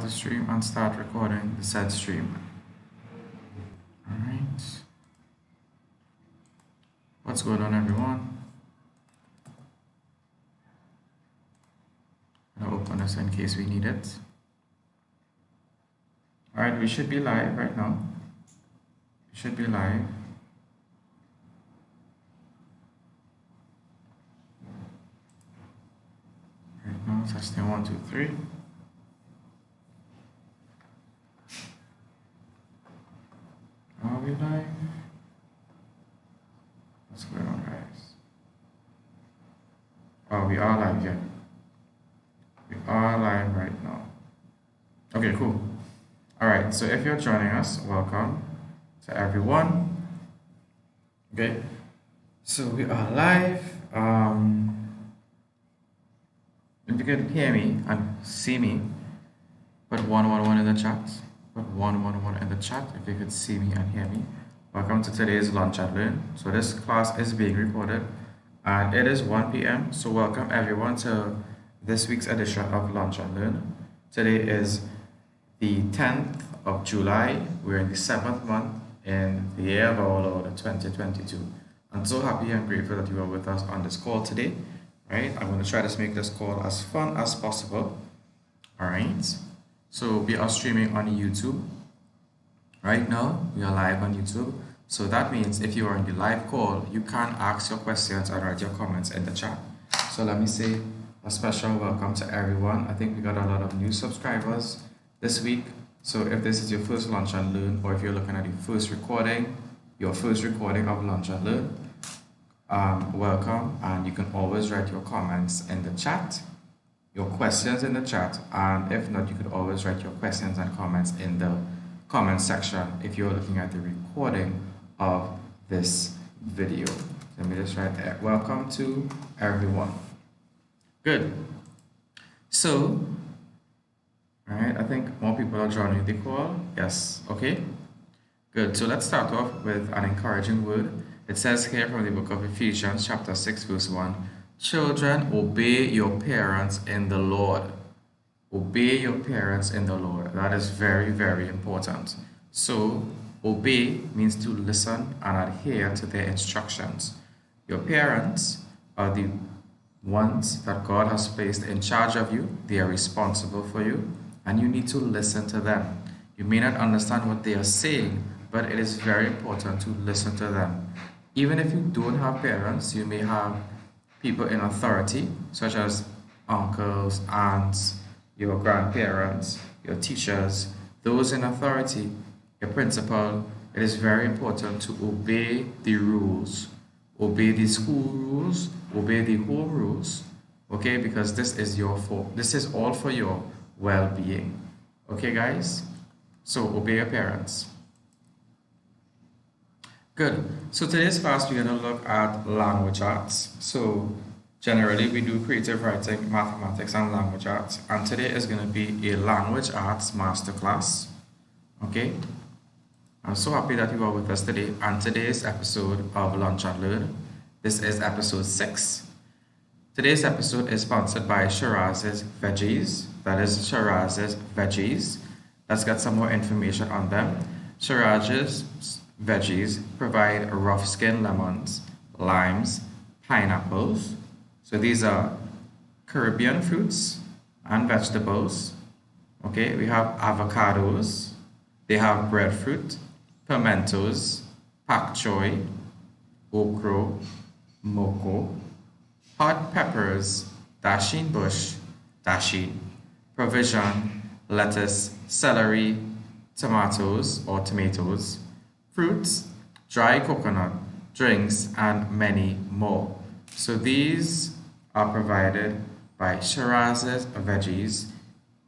the stream and start recording the said stream. Alright. What's going on, everyone? I'll open this in case we need it. Alright, we should be live right now. We should be live. Right now, testing 1, 2, 3. Are we live? What's going on, guys? Oh, we are live, yeah. We are live right now. Okay, cool. All right, so if you're joining us, welcome to everyone. Okay, so we are live. If you can hear me and see me, put 111 in the chat. Put 111 in the chat if you could see me and hear me. Welcome to today's Lunch and Learn. So this class is being recorded and it is 1 p.m. So welcome everyone to this week's edition of Lunch and Learn. Today is the 10th of July. We're in the 7th month in the year of our Lord 2022. I'm so happy and grateful that you are with us on this call today. Right? I'm going to try to make this call as fun as possible. All right. So we are streaming on YouTube. Right now, we are live on YouTube. So that means if you are in the live call, you can ask your questions and write your comments in the chat. So let me say a special welcome to everyone. I think we got a lot of new subscribers this week. So if this is your first Lunch and Learn, or if you're looking at the first recording, your first recording of Lunch and Learn, welcome. And you can always write your comments in the chat, your questions in the chat, and if not, you could always write your questions and comments in the comment section if you're looking at the recording of this video. Let me just write there. Welcome to everyone. Good. So, all right, I think more people are joining the call. Yes, okay. Good. So let's start off with an encouraging word. It says here from the book of Ephesians, chapter 6, verse 1, children, obey your parents in the Lord. Obey your parents in the Lord. That is very, very important. So, obey means to listen and adhere to their instructions. Your parents are the ones that God has placed in charge of you. They are responsible for you, and you need to listen to them. You may not understand what they are saying, but it is very important to listen to them. Even if you don't have parents, you may have people in authority, such as uncles, aunts, your grandparents, your teachers, those in authority, your principal. It is very important to obey the rules, obey the school rules, obey the home rules, okay? Because this is this is all for your well-being, okay, guys? So obey your parents. Good. So today's class, we're going to look at language arts. So generally, we do creative writing, mathematics, and language arts. And today is going to be a language arts masterclass. Okay? I'm so happy that you are with us today on today's episode of Lunch and Learn. This is episode 6. Today's episode is sponsored by Shiraz's Veggies. That is Shiraz's Veggies. Let's get some more information on them. Shiraz's Veggies provide rough skin lemons, limes, pineapples. So these are Caribbean fruits and vegetables. Okay, we have avocados. They have breadfruit, pimentos, pak choy, okra, moko, hot peppers, dasheen bush, dasheen, provision, lettuce, celery, tomatoes, fruits, dry coconut, drinks, and many more. So these are provided by Shiraz's Veggies.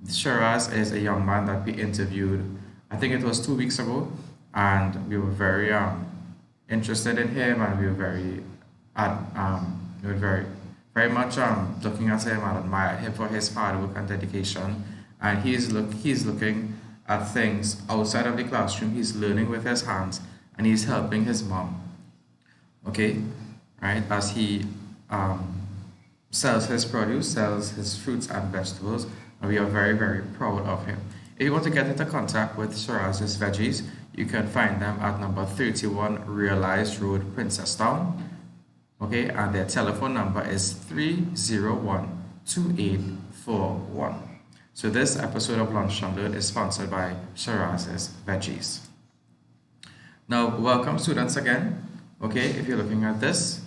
Shiraz is a young man that we interviewed, I think it was 2 weeks ago, and we were very interested in him, and we were very much looking at him and admired him for his hard work and dedication. And he's looking at things outside of the classroom. He's learning with his hands, and he's helping his mom. Okay, right, as he sells his produce, sells his fruits and vegetables, and we are very, very proud of him. If you want to get into contact with Shiraz's Veggies, you can find them at number 31 Realized Road, Princesstown. Okay, and their telephone number is 301-2841. So this episode of Lunch and Learn is sponsored by Shiraz's Veggies. Now, welcome students again. Okay, if you're looking at this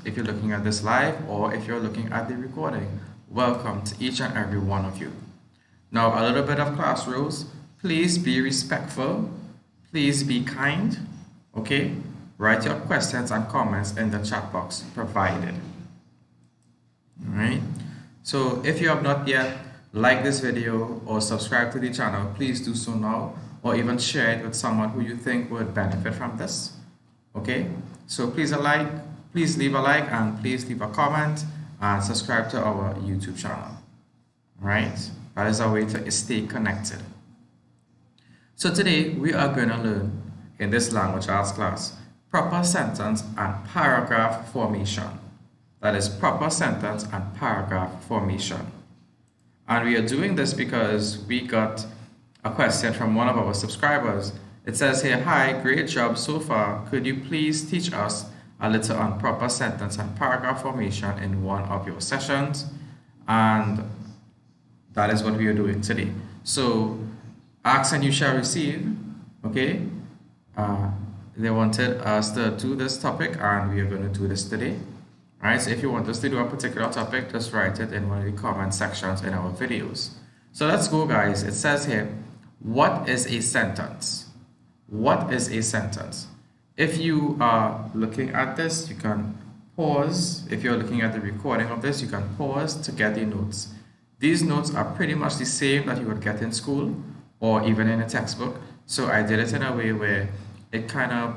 live, or if you're looking at the recording, welcome to each and every one of you. Now, a little bit of class rules. Please be respectful. Please be kind. Okay, write your questions and comments in the chat box provided. All right. So if you have not yet liked this video or subscribed to the channel, please do so now, or even share it with someone who you think would benefit from this. Okay, so please leave a like, and please leave a comment, and subscribe to our YouTube channel. All right, that is our way to stay connected. So today we are going to learn in this language arts class proper sentence and paragraph formation. That is proper sentence and paragraph formation. And we are doing this because we got a question from one of our subscribers. It says here, "Hi, great job so far. Could you please teach us a little on proper sentence and paragraph formation in one of your sessions?" And that is what we are doing today. So, ask and you shall receive. Okay. They wanted us to do this topic, and we are going to do this today. All right. So, if you want us to do a particular topic, just write it in one of the comment sections in our videos. So let's go, guys. It says here, what is a sentence? What is a sentence? If you are looking at this, you can pause. If you're looking at the recording of this, you can pause to get the notes. These notes are pretty much the same that you would get in school or even in a textbook. So I did it in a way where it kind of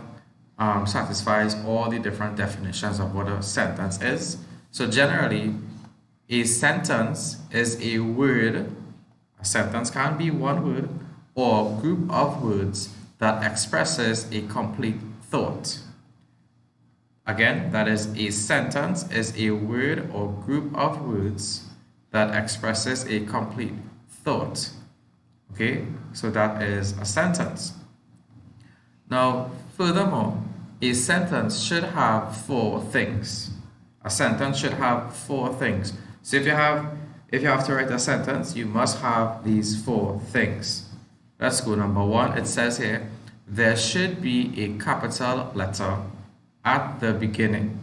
satisfies all the different definitions of what a sentence is. So generally, a sentence is a word. A sentence can be one word or group of words that expresses a complete thought. Again, that is, a sentence is a word or group of words that expresses a complete thought. Okay, so that is a sentence. Now, furthermore, a sentence should have four things. A sentence should have four things. So if you have to write a sentence, you must have these four things. Let's go. Number one, it says here, there should be a capital letter at the beginning.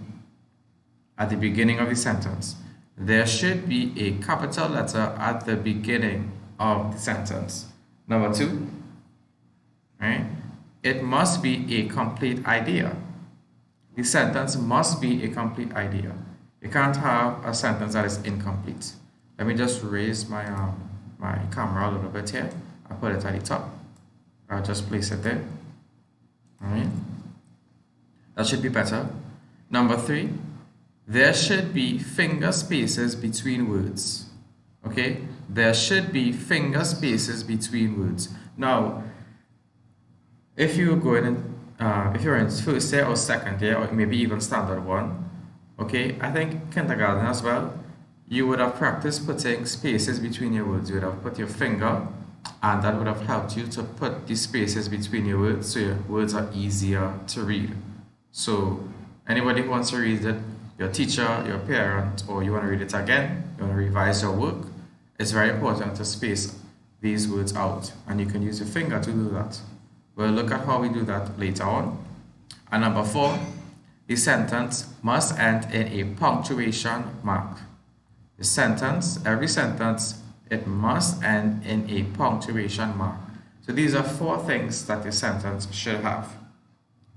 At the beginning of the sentence. There should be a capital letter at the beginning of the sentence. Number two, right? It must be a complete idea. The sentence must be a complete idea. You can't have a sentence that is incomplete. Let me just raise my my camera a little bit here. I'll put it at the top. I'll just place it there. All right. That should be better. Number three, there should be finger spaces between words. Okay, there should be finger spaces between words. Now, if you're going in, if you're in first year or second year, or maybe even standard one, okay, I think kindergarten as well, you would have practiced putting spaces between your words. You would have put your finger, and that would have helped you to put the spaces between your words so your words are easier to read. So anybody who wants to read it, your teacher, your parent, or you want to read it again, you want to revise your work, it's very important to space these words out, and you can use your finger to do that. We'll look at how we do that later on. And number four, the sentence must end in a punctuation mark. The sentence, every sentence, it must end in a punctuation mark. So these are four things that the sentence should have.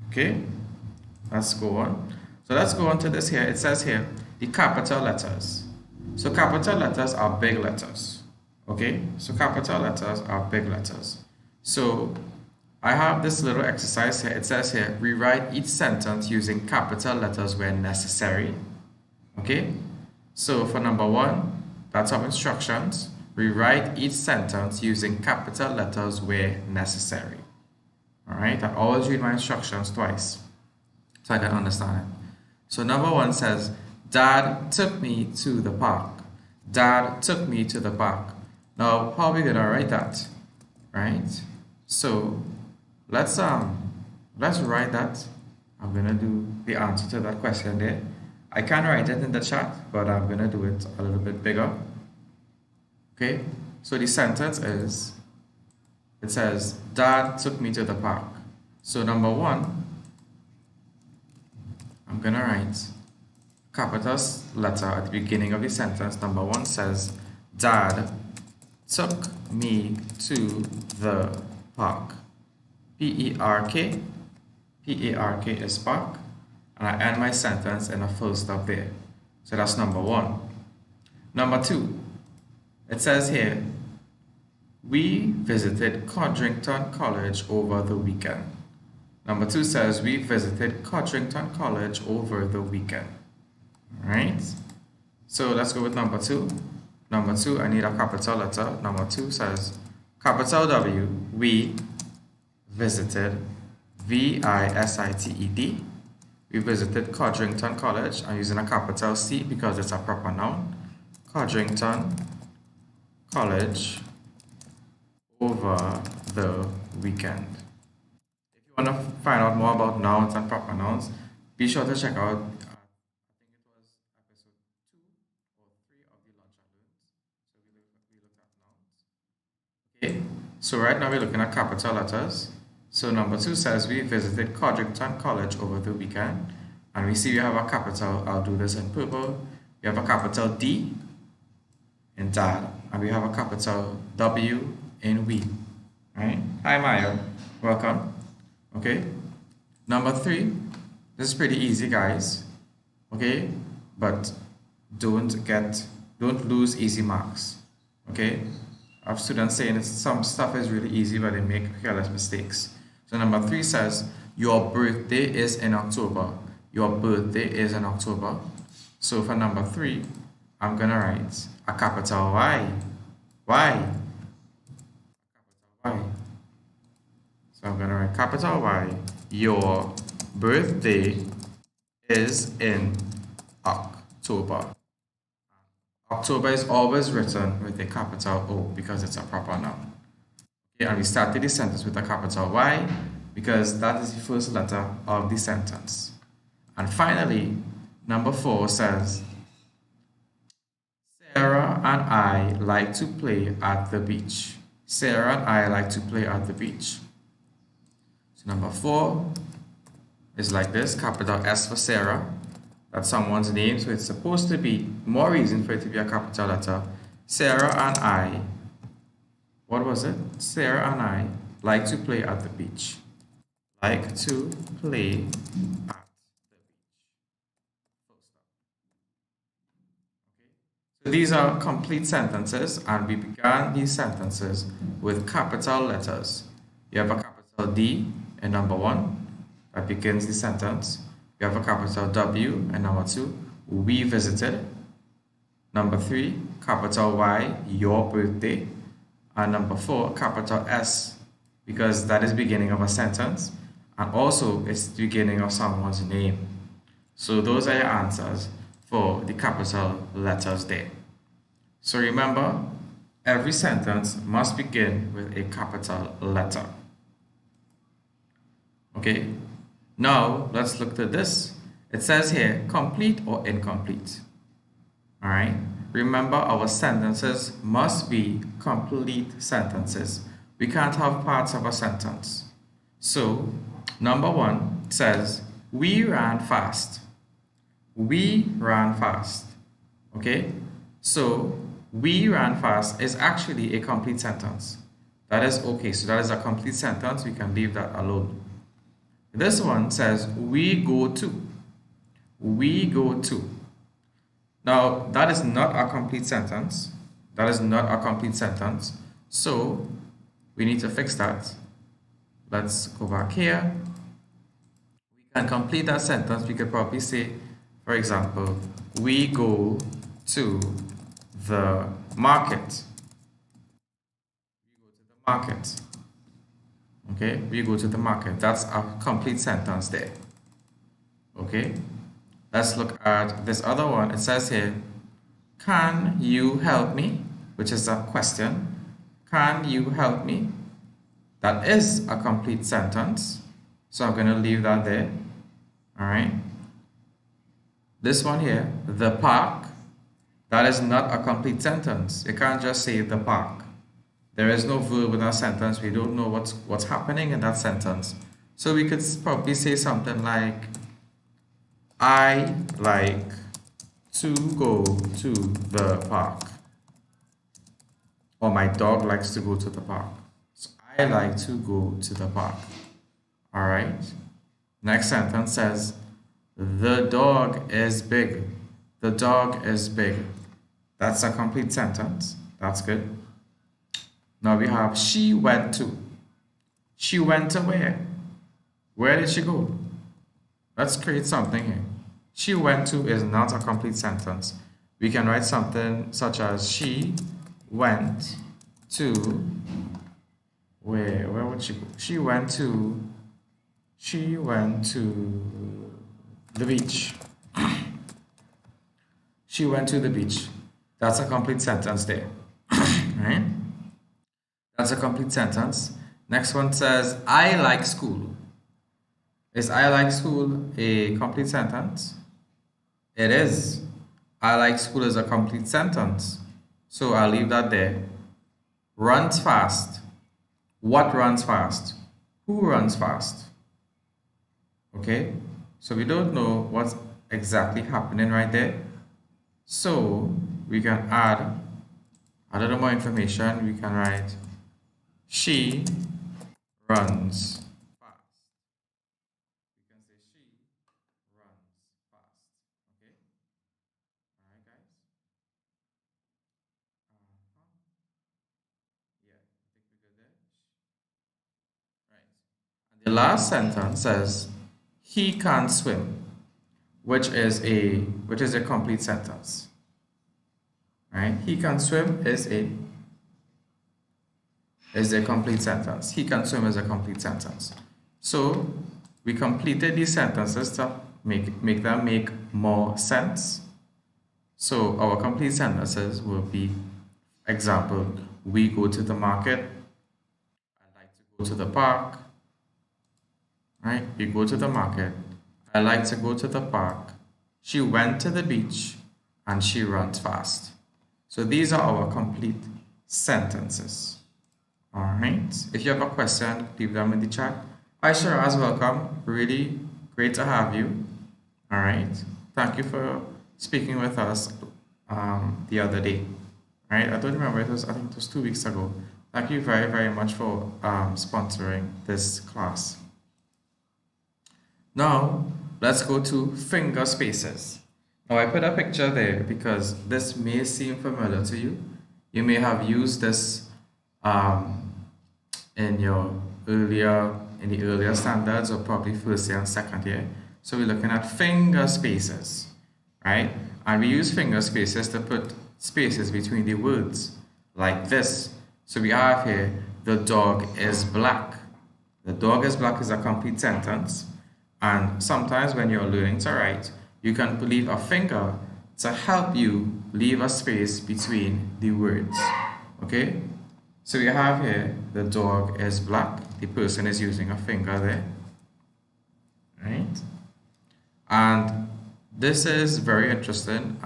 Okay, let's go on. So let's go on to this here. It says here, the capital letters. So capital letters are big letters. Okay, so capital letters are big letters. So I have this little exercise here. It says here, rewrite each sentence using capital letters where necessary. Okay, so for number one, that's our instructions. Rewrite each sentence using capital letters where necessary. All right, I always read my instructions twice so I can understand it. So number one says, Dad took me to the park. Dad took me to the park. Now, how are we going to write that? right? So let's write that. I'm gonna do the answer to that question there. I can write it in the chat, but I'm gonna do it a little bit bigger. Okay, so the sentence is, it says, Dad took me to the park. So number one, I'm gonna write capital letter at the beginning of the sentence. Number one says, Dad took me to the park. P-E-R-K. P-A-R-K is park. And I end my sentence in a full stop there. So that's number one. Number two, it says here, we visited Codrington College over the weekend. Number two says, we visited Codrington College over the weekend. All right? So let's go with number two. Number two, I need a capital letter. Number two says, capital W, we visited, V-I-S-I-T-E-D. We visited Codrington College. I'm using a capital C because it's a proper noun. Codrington College over the weekend. If you want to find out more about nouns and proper nouns, be sure to check out, I think it was episode 2 or 3 of the Lunch and Learns. So we looked at nouns. Okay, so right now we're looking at capital letters. So number two says, we visited Codrington College over the weekend. And we see we have a capital, I'll do this in purple. We have a capital D in dad. And we have a capital W in we. Right? Hi Maya, welcome. Okay. Number three, this is pretty easy, guys. Okay, but don't lose easy marks. Okay, I have students saying some stuff is really easy, but they make careless mistakes. So number three says, your birthday is in October. Your birthday is in October. So for number three, I'm gonna write a capital Y. Y. Y. So I'm gonna write capital Y. Your birthday is in October. October is always written with a capital O because it's a proper noun. Okay, and we started the sentence with a capital Y because that is the first letter of the sentence. And finally, number four says, Sarah and I like to play at the beach. Sarah and I like to play at the beach. So number four is like this, capital S for Sarah. That's someone's name, so it's supposed to be more reason for it to be a capital letter. Sarah and I, what was it? Sarah and I like to play at the beach. Like to play at the beach. So these are complete sentences, and we began these sentences with capital letters. You have a capital D in number one, that begins the sentence. You have a capital W in number two, we visited. Number three, capital Y, your birthday. And number four, capital S, because that is the beginning of a sentence, and also it's the beginning of someone's name. So those are your answers for the capital letters there. So remember, every sentence must begin with a capital letter. Okay, now let's look at this. It says here, complete or incomplete. All right, remember our sentences must be complete sentences. We can't have parts of a sentence. So number one says, we ran fast. We ran fast. Okay, so we ran fast is actually a complete sentence. That is okay. So that is a complete sentence. We can leave that alone. This one says, we go to. We go to. Now, that is not a complete sentence. That is not a complete sentence. So we need to fix that. Let's go back here. We can complete that sentence. We could probably say, for example, we go to the market. We go to the market. Okay, we go to the market. That's a complete sentence there. Okay, let's look at this other one. It says here, can you help me? Which is a question. Can you help me? That is a complete sentence. So I'm going to leave that there. All right. This one here, the park, that is not a complete sentence. You can't just say the park. There is no verb in that sentence. We don't know what's happening in that sentence. So we could probably say something like, I like to go to the park. Or my dog likes to go to the park. So I like to go to the park. All right. Next sentence says, the dog is big. The dog is big. That's a complete sentence. That's good. Now we have she went to. She went to where? Where did she go? Let's create something here. She went to is not a complete sentence. We can write something such as she went to, where would she go? She went to the beach. She went to the beach. That's a complete sentence there. Right? That's a complete sentence. Next one says, I like school. Is I like school a complete sentence? It is. I like school is a complete sentence. So I'll leave that there. Runs fast. What runs fast? Who runs fast? Okay? So we don't know what's exactly happening right there. So we can add a little more information. We can write, she runs fast. We can say she runs fast. Okay? All right, guys? Yeah, I think we're good there. Right. And the last sentence says, he can't swim, which is a complete sentence. Right? He can swim is a complete sentence. He can swim is a complete sentence. So we completed these sentences to make them make more sense. So our complete sentences will be, example, we go to the market. I like to go to the park. Right? We go to the market. I like to go to the park. She went to the beach and she runs fast. So these are our complete sentences. All right. If you have a question, leave them in the chat. Hi, Shiraz, welcome. Really great to have you. All right. Thank you for speaking with us the other day. All right. I don't remember. I think it was 2 weeks ago. Thank you very, very much for sponsoring this class. Now, let's go to finger spaces. Now, I put a picture there because this may seem familiar to you. You may have used this in the earlier standards, or probably first year and second year. So we're looking at finger spaces, right? And we use finger spaces to put spaces between the words, like this. So we have here, the dog is black. The dog is black is a complete sentence. And sometimes when you're learning to write, you can leave a finger to help you leave a space between the words. Okay? So we have here, the dog is black. The person is using a finger there. Right? And this is very interesting.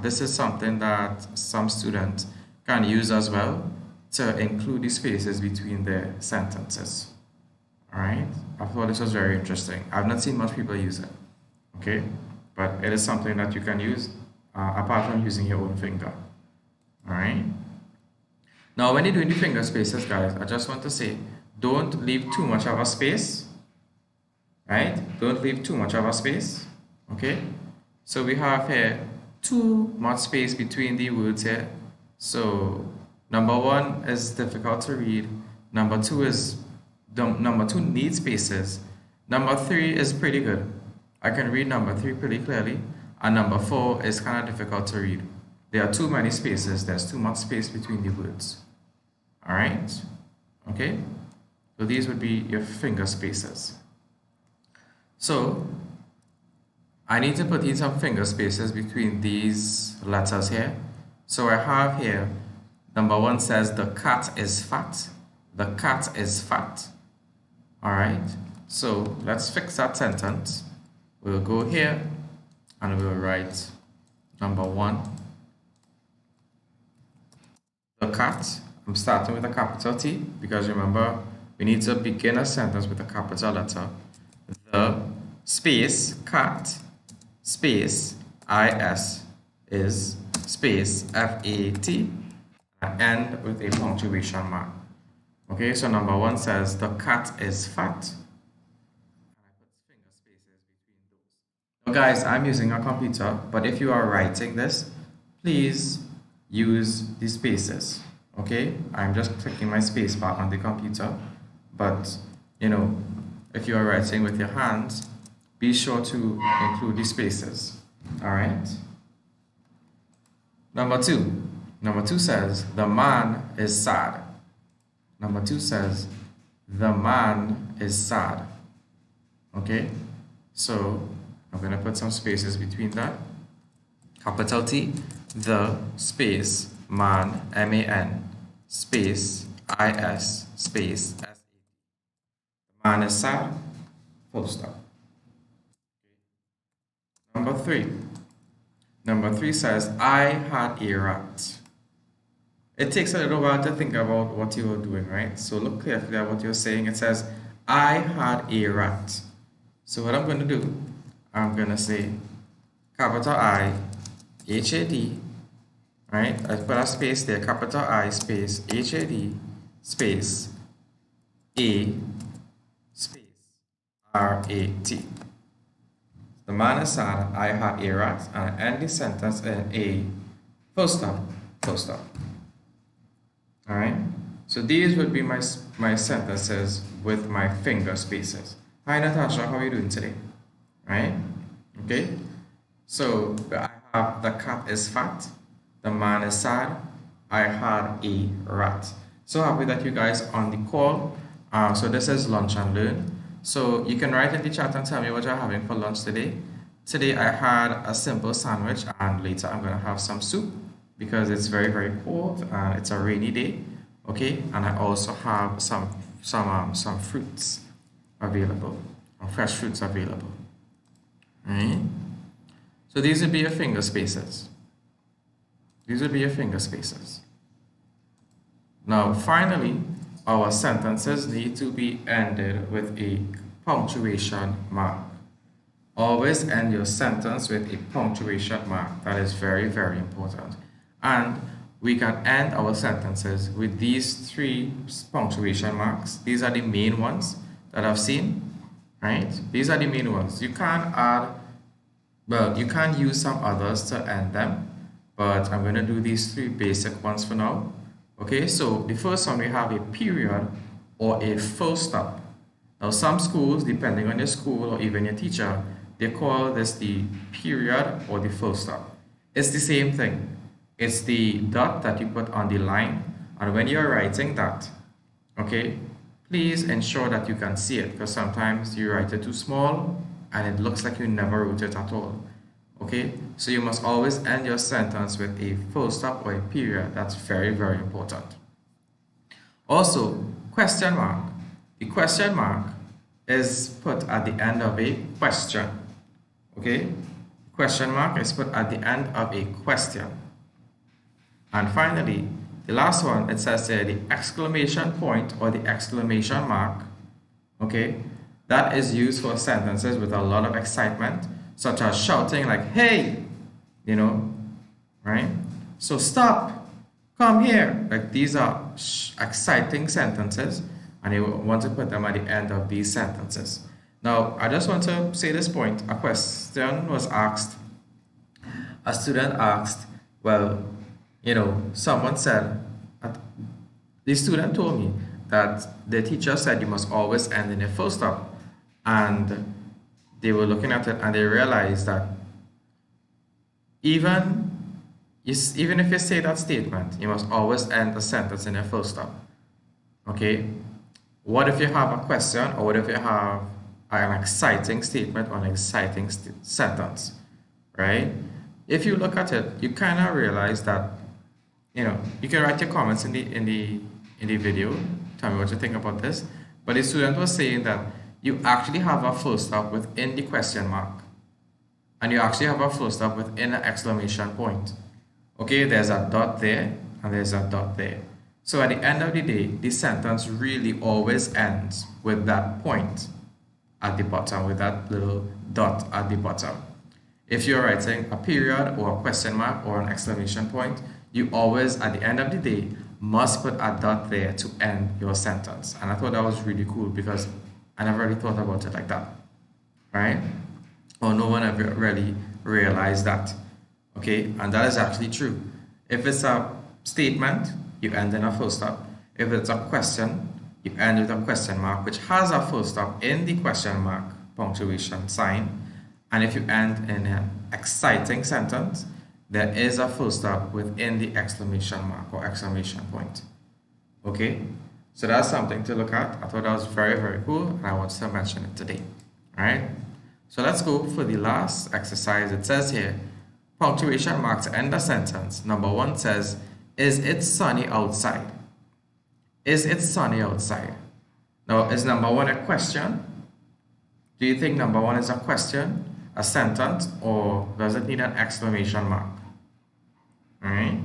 This is something that some students can use as well to include the spaces between their sentences. All right? I thought this was very interesting. I've not seen much people use it. Okay? But it is something that you can use apart from using your own finger. All right? Now, when you're doing the finger spaces, guys, I just want to say, don't leave too much of a space. Right? Don't leave too much of a space. Okay? So we have here too much space between the words here. So number one is difficult to read. Number two needs spaces. Number three is pretty good. I can read number three pretty clearly. And number four is kind of difficult to read. There are too many spaces. There's too much space between the words. All right? Okay? So these would be your finger spaces. So I need to put in some finger spaces between these letters here. So I have here, number one says the cat is fat. The cat is fat. All right. So let's fix that sentence. We'll go here and we'll write number 1. The cat. I'm starting with a capital T because remember we need to begin a sentence with a capital letter. The space cat space is is space fat and end with a punctuation mark. Okay, so number 1 says the cat is fat. Now guys, I'm using a computer, but if you are writing this, please use the spaces. Okay, I'm just clicking my space bar on the computer, but you know, if you are writing with your hands, be sure to include the spaces. All right. Number 2 says the man is sad. Number 2 says the man is sad. Okay, so I'm going to put some spaces between that. Capital T, the space man, M-A-N, space I-S, space S-A-D. The man is sad, full stop. Number 3. Number 3 says, I had a rat. It takes a little while to think about what you are doing, right? So look carefully at what you're saying. It says, I had a rat. So what I'm going to do, I'm going to say capital I, H-A-D, right? I put a space there, capital I, space, H-A-D, space, A, space, R-A-T. The man is sad, I had a rat, and I end the sentence in a full stop, full stop. All right, so these would be my sentences with my finger spaces. Hi Natasha, how are you doing today? Right? Okay, so I have the cat is fat, the man is sad, I had a rat. So happy that you guys are on the call. So this is Lunch and Learn. So you can write in the chat and tell me what you're having for lunch today. Today I had a simple sandwich and later I'm going to have some soup because it's very, very cold and it's a rainy day. Okay, and I also have some fruits available, fresh fruits available. Right? So these would be your finger spaces. These would be your finger spaces. Now finally, our sentences need to be ended with a punctuation mark. Always end your sentence with a punctuation mark. That is very, very important. And we can end our sentences with these 3 punctuation marks. These are the main ones that I've seen, right? These are the main ones. You can't add, well, you can use some others to end them, but I'm going to do these 3 basic ones for now. Okay, so the first one, we have a period or a full stop. Now some schools, depending on your school or even your teacher, they call this the period or the full stop. It's the same thing. It's the dot that you put on the line, and when you're writing that, okay, please ensure that you can see it, because sometimes you write it too small and it looks like you never wrote it at all. Okay, so you must always end your sentence with a full stop or a period. That's very, very important. Also, question mark. The question mark is put at the end of a question. Okay, question mark is put at the end of a question. And finally, the last one, it says there the exclamation point or the exclamation mark. Okay, that is used for sentences with a lot of excitement, such as shouting like, hey, you know, right? So stop, come here. Like these are exciting sentences, and you want to put them at the end of these sentences. Now, I just want to say this point. A question was asked. A student asked, well, you know, someone said, the student told me that the teacher said you must always end in a full stop. And they were looking at it and they realized that even if you say that statement, you must always end a sentence in a full stop. Okay? What if you have a question, or what if you have an exciting statement or an exciting sentence, right? If you look at it, you kind of realize that, you know, you can write your comments in the video. tell me what you think about this. But the student was saying that you actually have a full stop within the question mark. And you actually have a full stop within an exclamation point. Okay, there's a dot there and there's a dot there. So at the end of the day, the sentence really always ends with that point at the bottom, with that little dot at the bottom. If you're writing a period or a question mark or an exclamation point, you always, at the end of the day, must put a dot there to end your sentence. And I thought that was really cool because I never really thought about it like that, right? Or no one ever really realized that, okay? And that is actually true. If it's a statement, you end in a full stop. If it's a question, you end with a question mark, which has a full stop in the question mark punctuation sign. And if you end in an exciting sentence, there is a full stop within the exclamation mark or exclamation point. Okay? So that's something to look at. I thought that was very, very cool, and I wanted to mention it today. All right? So let's go for the last exercise. It says here, punctuation mark to end a sentence. Number 1 says, is it sunny outside? Is it sunny outside? Now, is number 1 a question? Do you think number 1 is a question, a sentence, or does it need an exclamation mark? All right.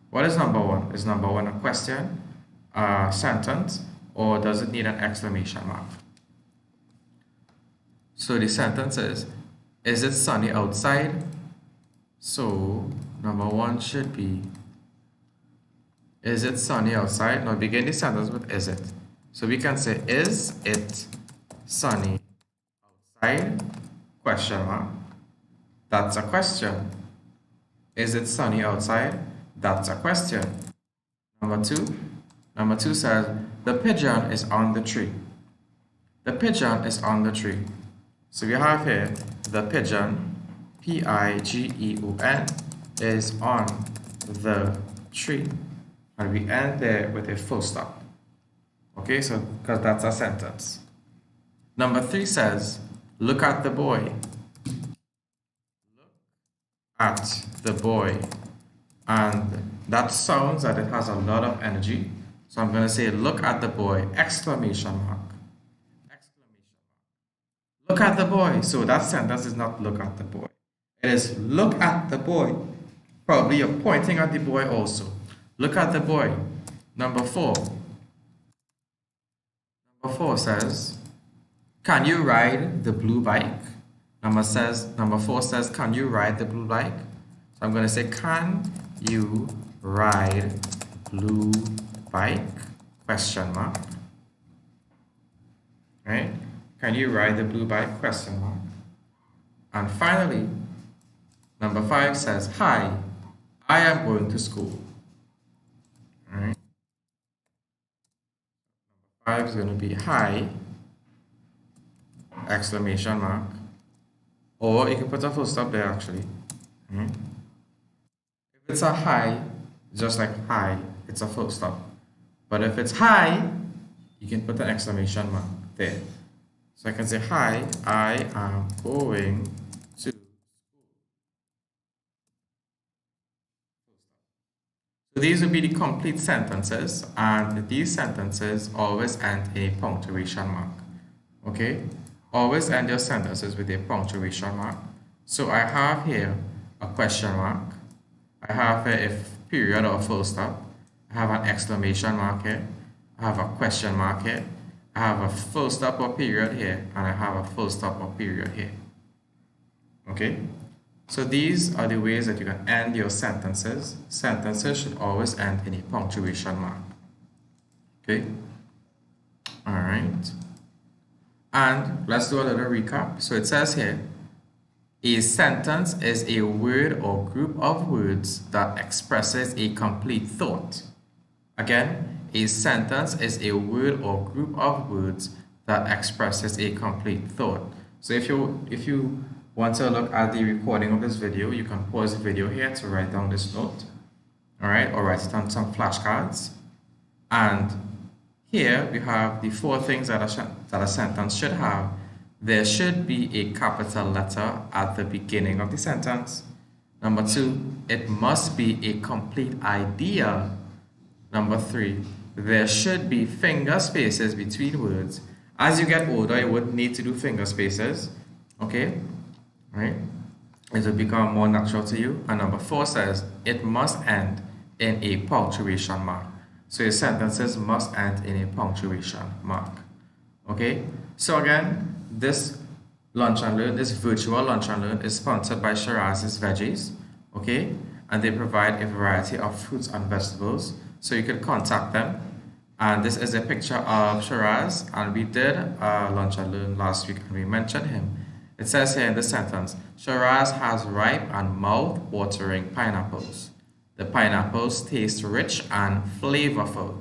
What is number 1? Is number 1 a question, a sentence, or does it need an exclamation mark? So the sentence is it sunny outside? So number 1 should be, is it sunny outside? Now begin the sentence with is it. So we can say, is it sunny outside? Question mark. That's a question. Is it sunny outside? That's a question. Number 2 says, the pigeon is on the tree. The pigeon is on the tree. So we have here, the pigeon, P-I-G-E-O-N, is on the tree. And we end there with a full stop. Okay, so because that's a sentence. Number 3 says, look at the boy. Look at the boy. And that sounds that it has a lot of energy. So I'm going to say, look at the boy, exclamation mark. Exclamation mark. Look at the boy. So that sentence is not look at the boy. It is look at the boy. Probably you're pointing at the boy also. Look at the boy. Number 4. Number 4 says, can you ride the blue bike? Number 4 says, can you ride the blue bike? So I'm going to say, can you ride blue bike? Question mark. Right? Can you ride the blue bike? Question mark. And finally, number 5 says, hi, I am going to school. All right. Number 5 is going to be hi, exclamation mark. Or you can put a full stop there actually. All right. If it's a hi, just like hi, it's a full stop. But if it's hi, you can put an exclamation mark there. So I can say, hi, I am going to school. So these would be the complete sentences, and these sentences always end in a punctuation mark. Okay? Always end your sentences with a punctuation mark. So I have here a question mark. I have here a period or a full stop. I have an exclamation mark here. I have a question mark here. I have a full stop or period here. And I have a full stop or period here. Okay? So these are the ways that you can end your sentences. Sentences should always end in a punctuation mark. Okay? Alright. And let's do a little recap. So it says here, a sentence is a word or group of words that expresses a complete thought. Again, a sentence is a word or group of words that expresses a complete thought. So if you want to look at the recording of this video, you can pause the video here to write down this note. All right, or write it on some flashcards. And here we have the 4 things that a sentence should have. There should be a capital letter at the beginning of the sentence. Number 2, it must be a complete idea. Number 3, there should be finger spaces between words. As you get older, you wouldn't need to do finger spaces, okay? Right? It will become more natural to you. And number 4 says it must end in a punctuation mark. So your sentences must end in a punctuation mark. Okay? So again, this Lunch and Learn, this virtual Lunch and Learn is sponsored by Shiraz's Veggies. Okay? And they provide a variety of fruits and vegetables. So you can contact them. And this is a picture of Shiraz. And we did Lunch and Learn last week and we mentioned him. It says here in the sentence, Shiraz has ripe and mouth-watering pineapples. The pineapples taste rich and flavorful.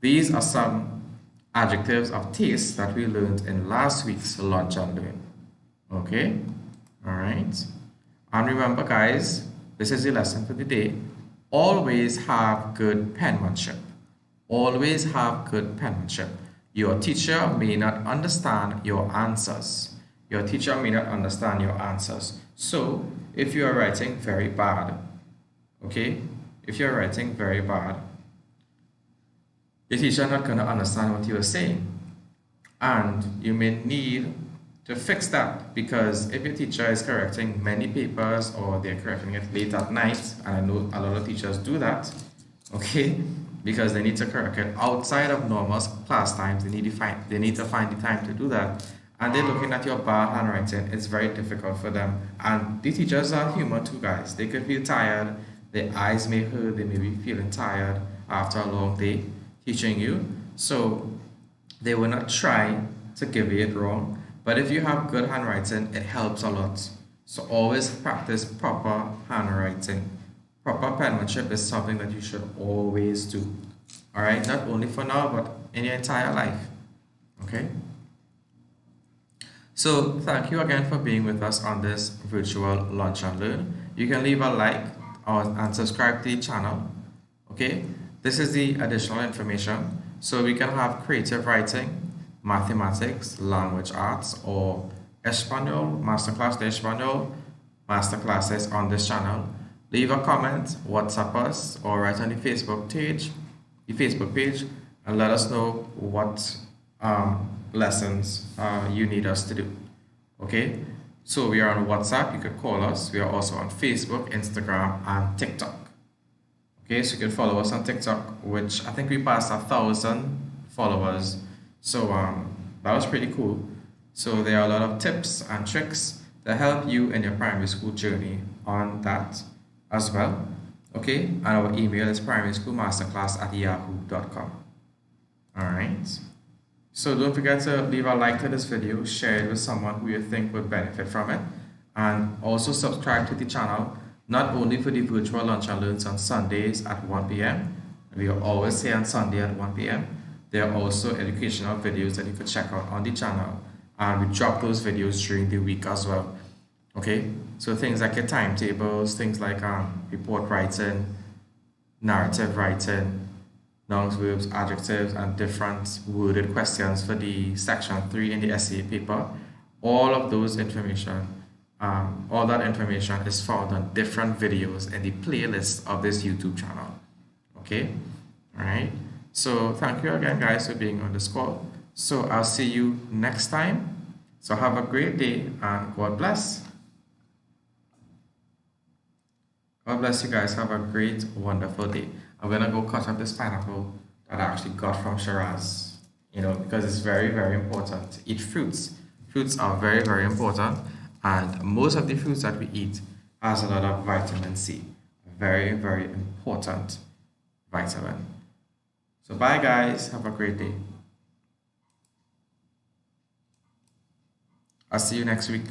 These are some adjectives of taste that we learned in last week's Lunch and Learn. Okay? Alright. And remember, guys, this is the lesson for the day. Always have good penmanship. Always have good penmanship. Your teacher may not understand your answers. Your teacher may not understand your answers. So, if you are writing very bad, okay? If you're writing very bad, your teacher is not going to understand what you are saying. And you may need to fix that, because if your teacher is correcting many papers or they're correcting it late at night, and I know a lot of teachers do that, okay? Because they need to correct it outside of normal class times. They need to find the time to do that. And they're looking at your bad handwriting. It's very difficult for them. And the teachers are human too, guys. They could feel tired. Their eyes may hurt. They may be feeling tired after a long day teaching you. So they will not try to give you it wrong. But if you have good handwriting, it helps a lot. So always practice proper handwriting. Proper penmanship is something that you should always do. All right? Not only for now, but in your entire life. Okay? So thank you again for being with us on this virtual Lunch and Learn. You can leave a like and subscribe to the channel. Okay, this is the additional information. So we can have creative writing, mathematics, language arts, or Espanol, Masterclass de Espanol, masterclasses on this channel. Leave a comment, WhatsApp us, or write on the Facebook page, and let us know what lessons you need us to do. Okay, so we are on WhatsApp. You could call us. We are also on Facebook, Instagram, and TikTok. Okay, so you can follow us on TikTok, which I think we passed 1,000 followers. So that was pretty cool. So there are a lot of tips and tricks that help you in your primary school journey on that as well. Okay, and our email is primaryschoolmasterclass@yahoo.com. All right. So don't forget to leave a like to this video, share it with someone who you think would benefit from it, and also subscribe to the channel, not only for the virtual Lunch and Learns on Sundays at 1 p.m. We are always here on Sunday at 1 p.m. There are also educational videos that you could check out on the channel, and we drop those videos during the week as well. Okay, so things like your timetables, things like report writing, narrative writing, nouns, verbs, adjectives, and different worded questions for the section 3 in the essay paper. All of those information, all that information is found on different videos in the playlist of this YouTube channel. Okay, all right. So thank you again, guys, for being on this call. So I'll see you next time. So have a great day and God bless. God bless you guys. Have a great, wonderful day. I'm gonna go cut up this pineapple that I actually got from Shiraz, because it's very, very important to eat fruits. Fruits are very, very important, and most of the fruits that we eat has a lot of vitamin C. Very, very important vitamin. So bye, guys. Have a great day. I'll see you next week.